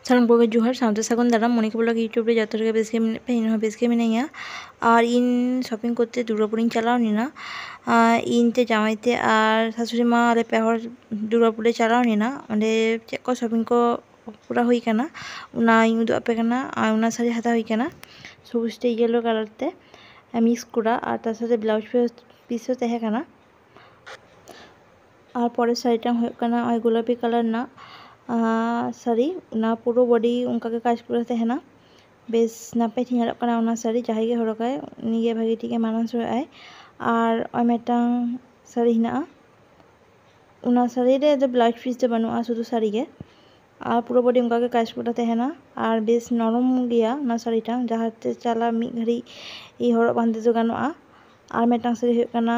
ᱥᱟᱱᱟᱢ ᱠᱚᱜᱮ ᱡᱚᱦᱟᱨ ᱥᱟᱶᱛᱮ ᱥᱟᱹᱜᱩᱱ ᱫᱟᱨᱟᱢ ᱢᱚᱱᱤᱠᱟ ᱵᱞᱚᱜ ᱤᱭᱩᱴᱩᱵᱽ ᱨᱮ ᱡᱚᱛᱚ ᱦᱚᱲ ᱜᱮ ᱵᱮᱥ ᱜᱮ ᱢᱮᱱᱟᱜ ᱯᱮ, ᱤᱧ ᱦᱚᱸ ᱵᱮᱥ ᱜᱮ ᱢᱤᱱᱟᱹᱧᱟ। ᱟᱨ ᱤᱧ ᱥᱚᱯᱤᱝ করতে দুর্গাপুরিᱧ ᱪᱟᱞᱟᱣ ᱞᱮᱱᱟ। ᱤᱧ ᱛᱮ ᱡᱟᱶᱟᱭ ᱛᱮ ᱟᱨ ᱥᱟᱥᱩᱲᱤ ᱢᱟ ᱟᱞᱮ ᱯᱮ ᱦᱚᱲ ᱫᱩর্গাপুᱨ ᱞᱮ ᱪᱟᱞᱟᱣ ᱞᱮᱱᱟ। ᱚᱸᱰᱮ ᱪᱮᱫ ᱠᱚ ᱥᱚᱯᱤᱝ ᱠᱚ ᱠᱚᱨᱟᱣ ᱦᱩᱭ ᱟᱠᱟᱱᱟ ᱚᱱᱟᱧ ᱩᱫᱩᱜ ᱟᱯᱮ ᱠᱟᱱᱟ। ᱟᱨ ᱚᱱᱟ শাড়ি হাতা হই কানা সবুজ তে ইয়েলো কালার তে মিক্স করা আর তার সাথে ব্লাউজ পিসও তাহে কানা। আর পরের শাড়িটা হয়ে কানা ওই গোলাপি কালার না শাড়ি না পুরো বডি उनका কাজ করে তাহেনা বেশ নাপাই ᱧᱮᱞᱚᱜ ᱠᱟᱱᱟ ᱚᱱᱟ শাড়ি ᱡᱟᱦᱟᱸᱭ ᱜᱮ ᱦᱚᱨᱚᱜᱟᱭ ᱩᱱᱤᱜᱮ ᱵᱷᱟᱜᱤ ᱴᱷᱤᱠᱮ ᱢᱟᱱᱟᱣᱥᱚᱜᱼᱟᱭ। ᱟᱨ ওই ᱢᱤᱫᱴᱟᱝ শাড়ি ᱦᱮᱱᱟᱜᱼᱟ ᱚᱱᱟ শাড়ি ᱨᱮ ᱫᱚ ᱵᱞᱟউজ ᱯᱤᱥ ᱫᱚ ᱵᱟᱹᱱᱩᱜᱼᱟ ᱥᱩᱫᱷᱩ শাড়ি ᱜᱮ। আর পুরো বডি उनका কাজ করা তাহেনা আর বেশ নরম গিয়া ᱚᱱᱟ শাড়িটা ᱡᱟᱦᱟᱸᱛᱮ ᱪᱟᱞᱟ ᱢᱤᱫ ᱜᱷᱟᱹᱲᱤ হরᱚᱜ ᱵᱟᱸᱫᱮ ᱫᱚ ᱜᱟᱱᱚᱜᱼᱟ। আর ᱢᱤᱫᱴᱟᱝ শাড়ি ᱦᱩᱭᱩᱜ ᱠᱟᱱᱟ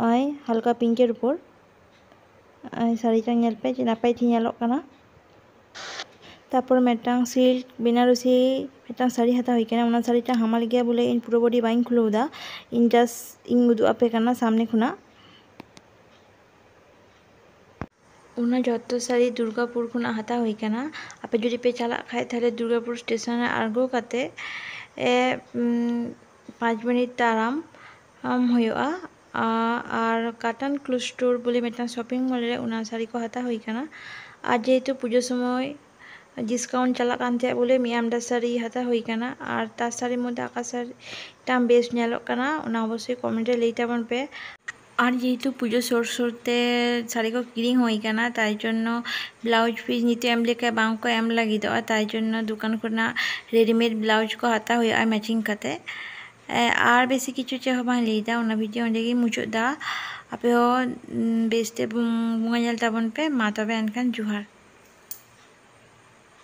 ওই হালকা পিঙ্কের উপর শাড়িটা ᱧᱮᱞ ᱯᱮ ᱡᱮ ᱱᱟᱯᱟᱭ ᱴᱷᱤᱠ ᱧᱮᱞᱚᱜ ᱠᱟᱱᱟ। তারপর মেটাং সিল্ক বেনারসি মেটাং শাড়ি হাতা হই কানা ওনা শাড়িটা হামাল গিয়া বলে ইন পুরো বডি বাইং খুলৌদা ইন জাস্ট ইন উদুᱜ আপে কানা সামনে খুনা ওনা যত শাড়ি দুর্গাপুর খুনা হাতা হই কানা আপে যদি পে চালা খায় তাহলে দুর্গাপুর স্টেশনে আᱬগো কাতে 5 মিনিট তারাম ᱦᱩᱭᱩᱜᱼᱟ। আর কাটান ক্লোথ স্টোর বলে মেটাং শপিং মল রে ওনা শাড়ি কো হাতা হই কানা। আর যেহেতু পুজোর সময় ডিসকাউন্ট চালাক কানতে বলে মিয়ামডা শাড়ি হাতা হই কানা। আর তার শাড়ির মধ্যে আকা শাড়িটা বেশ ᱧᱮᱞᱚᱜ কানা ওনা অবশ্যই কমেন্টে লই তাবন পে। আর যেহেতু পুজো সরতে শাড়ি কো কিরিং হই কানা তাই জন্য ব্লাউজ পিস নিতে এম লেকা বাং কো এম লাগিদᱚᱜᱼᱟ তাই জন্য দোকান খুনা রেডিমেড ব্লাউজ কো হাতা ᱦᱩᱭᱩᱜᱼᱟ ম্যাচিং কাতে। আর বেশি কিছু চে হᱚ বাং ᱞᱟᱹᱭᱫᱟ ᱚᱱᱟ ᱵᱷᱤᱰᱤᱭᱳ ᱚᱸᱰᱮ ᱜᱮ ᱢᱩᱪᱟᱹᱫ ᱫᱟ। ᱟᱯᱮ ᱦᱚᱸ ᱵᱮᱥᱛᱮ ᱵᱚᱸᱜᱟ ᱧᱮᱞ ᱛᱟᱵᱚᱱ ᱯᱮ। ᱢᱟ ᱛᱚᱵᱮ ᱮᱱᱠᱷᱟᱱ ᱡᱚᱦᱟᱨ।